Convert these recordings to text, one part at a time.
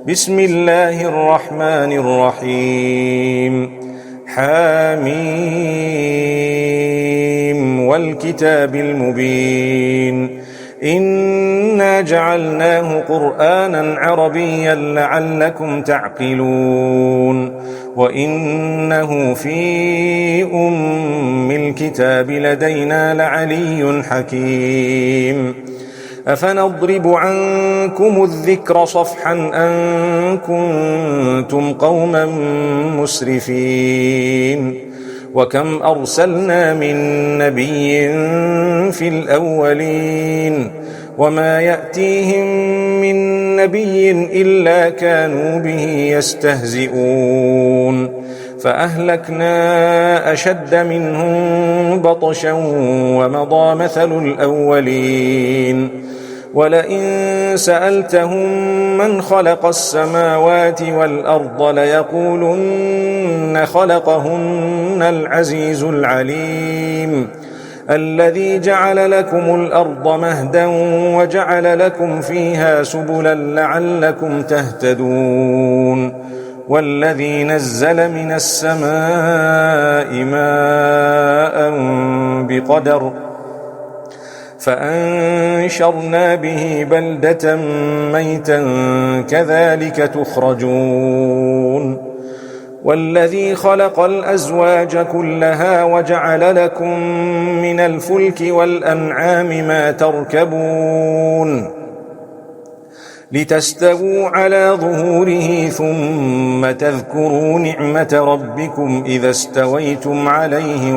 بسم الله الرحمن الرحيم. حميم والكتاب المبين. إنا جعلناه قرآنا عربيا لعلكم تعقلون. وإنه في أم الكتاب لدينا لعلي حكيم. أفنضرب عنكم الذكر صفحا أن كنتم قوما مسرفين. وكم أرسلنا من نبي في الأولين وما يأتيهم من نبي إلا كانوا به يستهزئون فأهلكنا أشد منهم بطشا ومضى مثل الأولين. ولئن سألتهم من خلق السماوات والأرض ليقولن خلقهن العزيز العليم الذي جعل لكم الأرض مهدا وجعل لكم فيها سبلا لعلكم تهتدون. والذي نزل من السماء ماء بقدر فأنشرنا به بلدة ميتا كذلك تخرجون. والذي خلق الأزواج كلها وجعل لكم من الفلك والأنعام ما تركبون لتستووا على ظهوره ثم تذكروا نعمة ربكم إذا استويتم عليه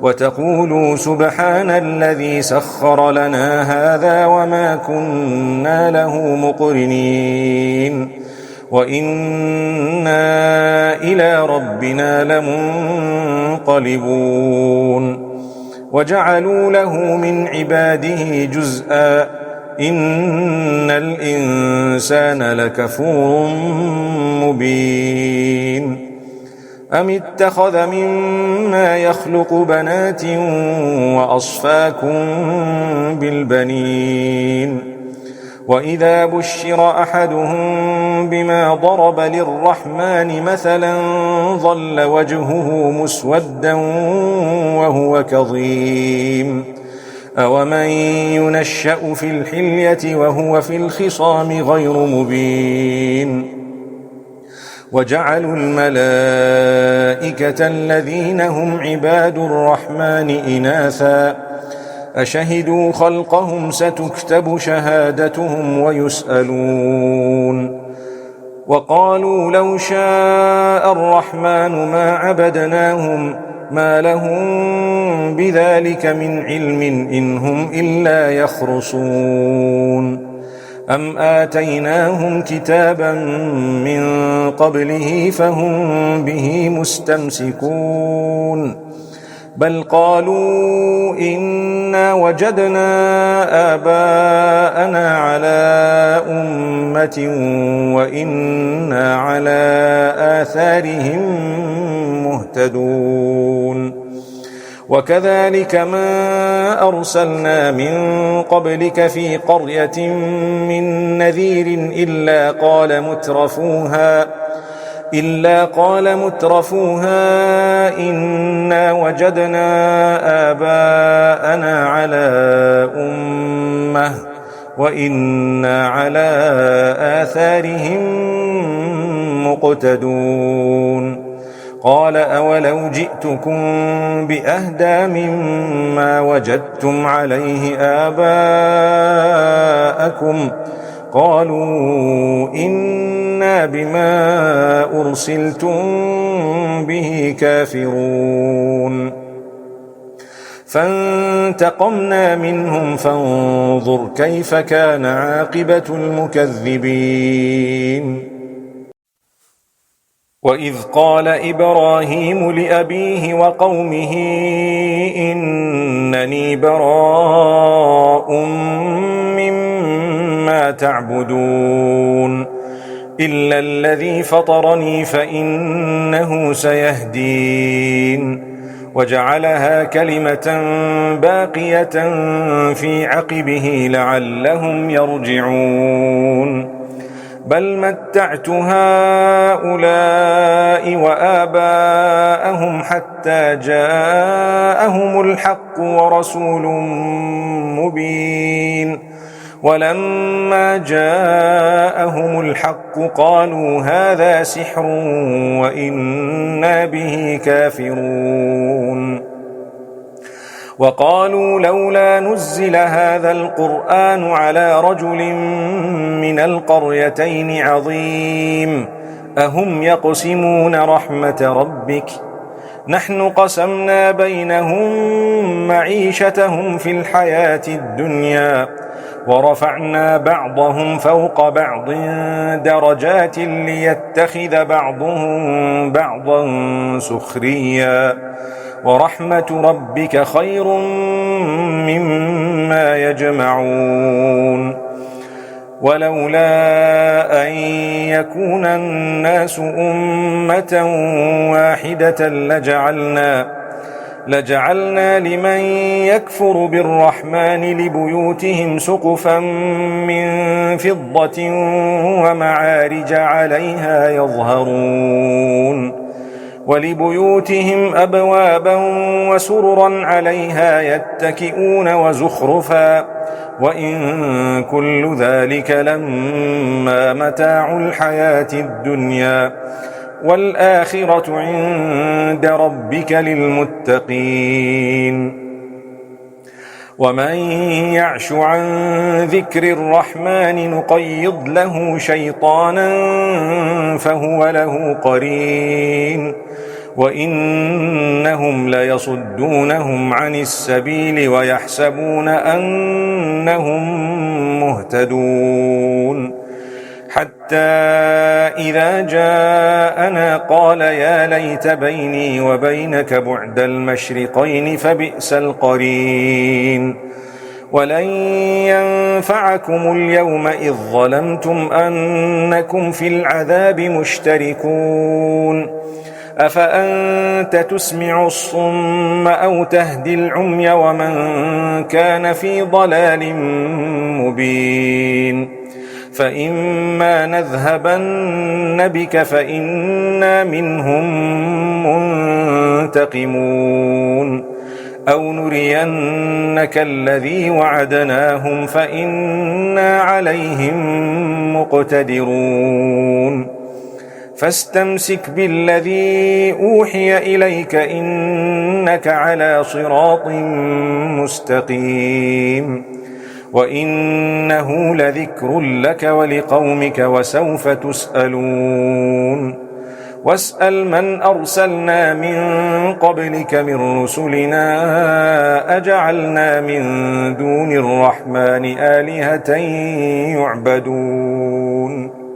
وتقولوا سبحان الذي سخر لنا هذا وما كنا له مقرنين وإنا إلى ربنا لمنقلبون. وجعلوا له من عباده جزءا إن الإنسان لكفور مبين. أم اتخذ مما يخلق بنات وأصفاكم بالبنين. وإذا بشر أحدهم بما ضرب للرحمن مثلا ظل وجهه مسودا وهو كظيم. أومن ينشأ في الحلية وهو في الخصام غير مبين. وجعلوا الملائكة الذين هم عباد الرحمن إناثا أشهدوا خلقهم ستكتب شهادتهم ويسألون. وقالوا لو شاء الرحمن ما عبدناهم ما لهم بذلك من علم إن هم إلا يخرصون. أم آتيناهم كتابا من قبله فهم به مستمسكون بل قالوا إنا وجدنا آباءنا على أمة وإنا على آثارهم مهتدون. وكذلك ما أرسلنا من قبلك في قرية من نذير إلا قال مترفوها إنا وجدنا آباءنا على أمة وإنا على آثارهم مقتدون. قال أولو جئتكم بأهدى مما وجدتم عليه آباءكم قالوا إنا بما أرسلتم به كافرون. فانتقمنا منهم فانظر كيف كان عاقبة المكذبين. وإذ قال إبراهيم لأبيه وقومه إنني براء مما تعبدون إلا الذي فطرني فإنه سيهدين وجعلها كلمة باقية في عقبه لعلهم يرجعون. بل متعت هؤلاء وآباءهم حتى جاءهم الحق ورسول مبين ولما جاءهم الحق قالوا هذا سحر وإنا به كافرون وقالوا لولا نزل هذا القرآن على رجل من القريتين عظيم أهم يقسمون رحمة ربك نحن قسمنا بينهم معيشتهم في الحياة الدنيا ورفعنا بعضهم فوق بعض درجات ليتخذ بعضهم بعضا سخريا ورحمة ربك خير مما يجمعون ولولا أن يكون الناس أمة واحدة لجعلنا لمن يكفر بالرحمن لبيوتهم سقفا من فضة ومعارج عليها يظهرون ولبيوتهم أبوابا وسررا عليها يتكئون وزخرفا وإن كل ذلك لما متاع الحياة الدنيا والآخرة عند ربك للمتقين ومن يعش عن ذكر الرحمن نقيض له شيطانا فهو له قرين وإنهم ليصدونهم عن السبيل ويحسبون أنهم مهتدون حتى إذا جاءنا قال يا ليت بيني وبينك بعد المشرقين فبئس القرين ولن ينفعكم اليوم إذ ظلمتم أنكم في العذاب مشتركون أفأنت تسمع الصم أو تهدي العمي ومن كان في ضلال مبين فإما نذهبن بك فإنا منهم منتقمون أو نرينك الذي وعدناهم فإنا عليهم مقتدرون فاستمسك بالذي أوحي إليك إنك على صراط مستقيم وإنه لذكر لك ولقومك وسوف تسألون واسأل من أرسلنا من قبلك من رسلنا أجعلنا من دون الرحمن آلهة يعبدون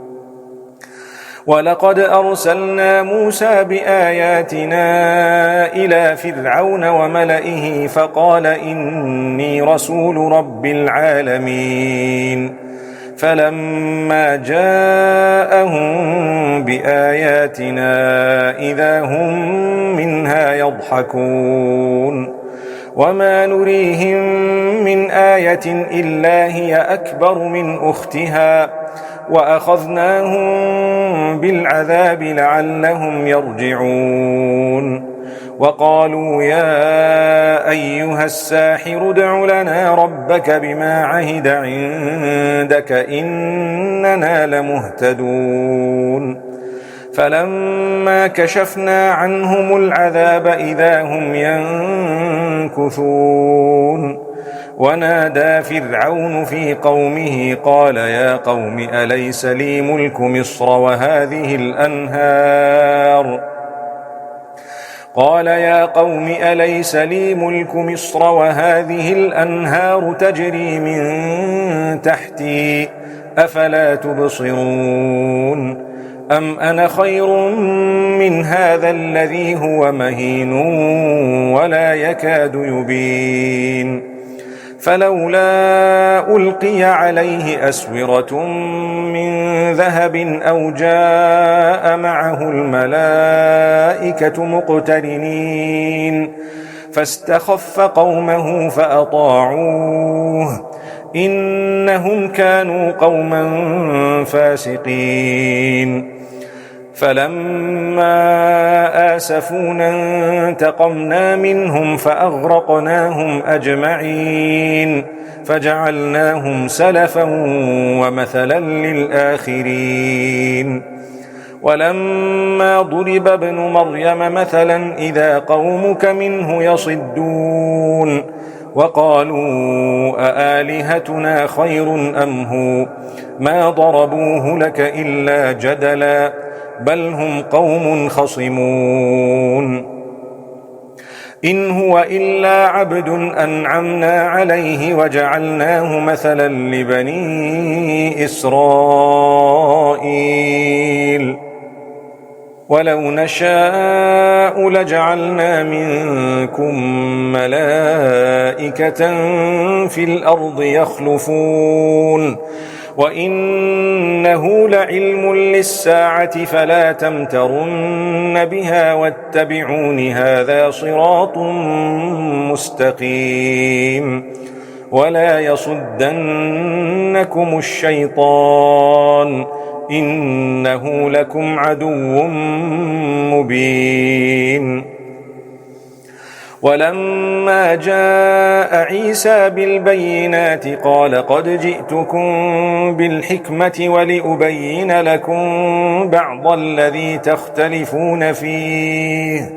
ولقد أرسلنا موسى بآياتنا إلى فرعون وملئه فقال إني رسول رب العالمين فلما جاءهم بآياتنا إذا هم منها يضحكون وما نريهم من آية إلا هي أكبر من أختها وأخذناهم بالعذاب لعلهم يرجعون وقالوا يا أيها الساحر ادع لنا ربك بما عهد عندك إننا لمهتدون فلما كشفنا عنهم العذاب إذا هم ينكثون ونادى فرعون في قومه قال يا قوم أليس لي ملك مصر وهذه الأنهار تجري من تحتي أفلا تبصرون أم أنا خير من هذا الذي هو مهين ولا يكاد يبين فلولا ألقي عليه أسورة من ذهب أو جاء معه الملائكة مقترنين فاستخف قومه فأطاعوه إنهم كانوا قوما فاسقين فلما آسفونا انتقمنا منهم فأغرقناهم أجمعين فجعلناهم سلفا ومثلا للآخرين ولما ضرب ابن مريم مثلا إذا قومك منه يصدون وقالوا أآلهتنا خير أم هو ما ضربوه لك إلا جدلا بل هم قوم خصمون إن هو إلا عبد أنعمنا عليه وجعلناه مثلا لبني إسرائيل ولو نشاء لجعلنا منكم ملائكة في الأرض يخلفون وإنه لعلم للساعة فلا تمترن بها واتبعون هذا صراط مستقيم ولا يصدنكم الشيطان إنه لكم عدو مبين ولما جاء عيسى بالبينات قال قد جئتكم بالحكمة ولأبين لكم بعض الذي تختلفون فيه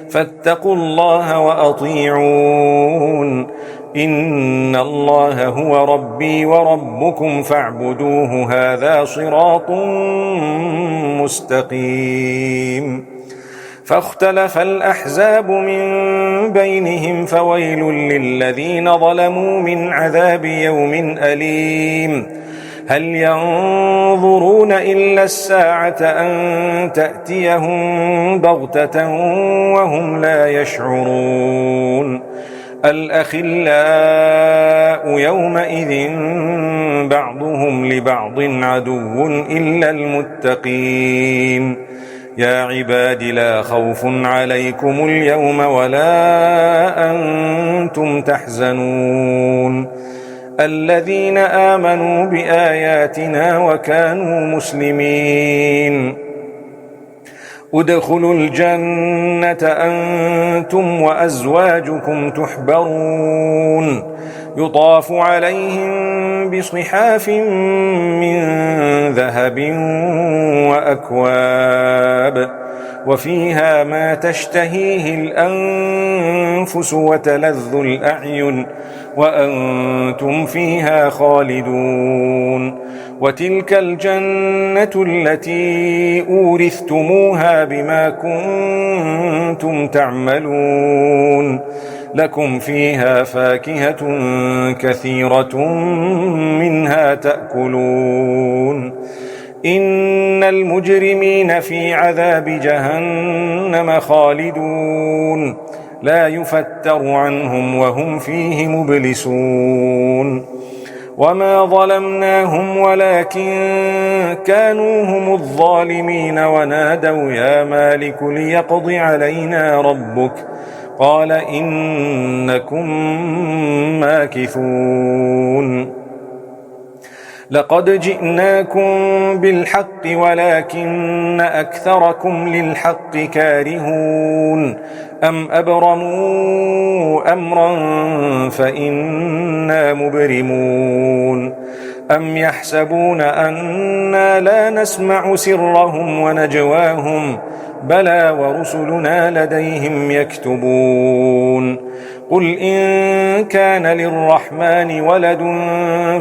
فاتقوا الله وأطيعون إن الله هو ربي وربكم فاعبدوه هذا صراط مستقيم فاختلف الأحزاب من بينهم فويل للذين ظلموا من عذاب يوم أليم هل ينظرون إلا الساعة أن تأتيهم بغتة وهم لا يشعرون الأخلاء يومئذ بعضهم لبعض عدو إلا المتقين يا عباد لا خوف عليكم اليوم ولا أنتم تحزنون الذين آمنوا بآياتنا وكانوا مسلمين ادخلوا الجنة أنتم وأزواجكم تحبرون يطاف عليهم بصحاف من ذهب وأكواب وفيها ما تشتهيه الأنفس وتلذ الأعين وأنتم فيها خالدون وتلك الجنة التي أورثتموها بما كنتم تعملون لكم فيها فاكهة كثيرة منها تأكلون إن المجرمين في عذاب جهنم خالدون لا يفتر عنهم وهم فيه مبلسون وما ظلمناهم ولكن كانوا هم الظالمين ونادوا يا مالك ليقض علينا ربك قال إنكم ماكثون لقد جئناكم بالحق ولكن أكثركم للحق كارهون أم أبرموا أمرا فإنا مبرمون أم يحسبون أنا لا نسمع سرهم ونجواهم بلى ورسلنا لديهم يكتبون قل إن كان للرحمن ولد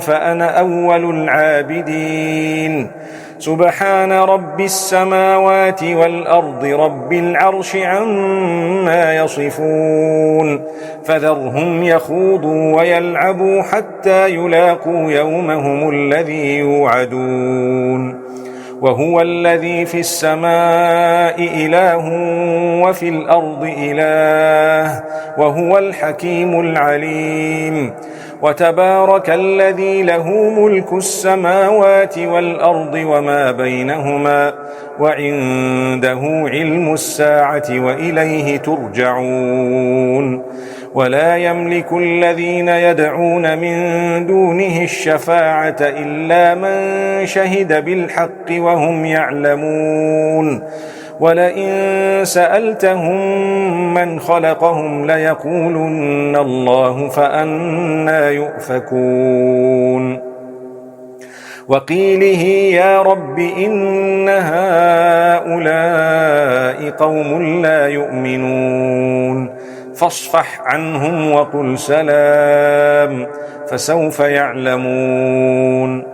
فأنا أول العابدين سبحان رب السماوات والأرض رب العرش عما يصفون فذرهم يخوضوا ويلعبوا حتى يلاقوا يومهم الذي يوعدون وهو الذي في السماء إله وفي الأرض إله وهو الحكيم العليم وتبارك الذي له ملك السماوات والأرض وما بينهما وعنده علم الساعة وإليه ترجعون ولا يملك الذين يدعون من دونه الشفاعة إلا من شهد بالحق وهم يعلمون ولئن سألتهم من خلقهم ليقولن الله فأنى يؤفكون وقيله يا رب إن هؤلاء قوم لا يؤمنون فاصفح عنهم وقل سلام فسوف يعلمون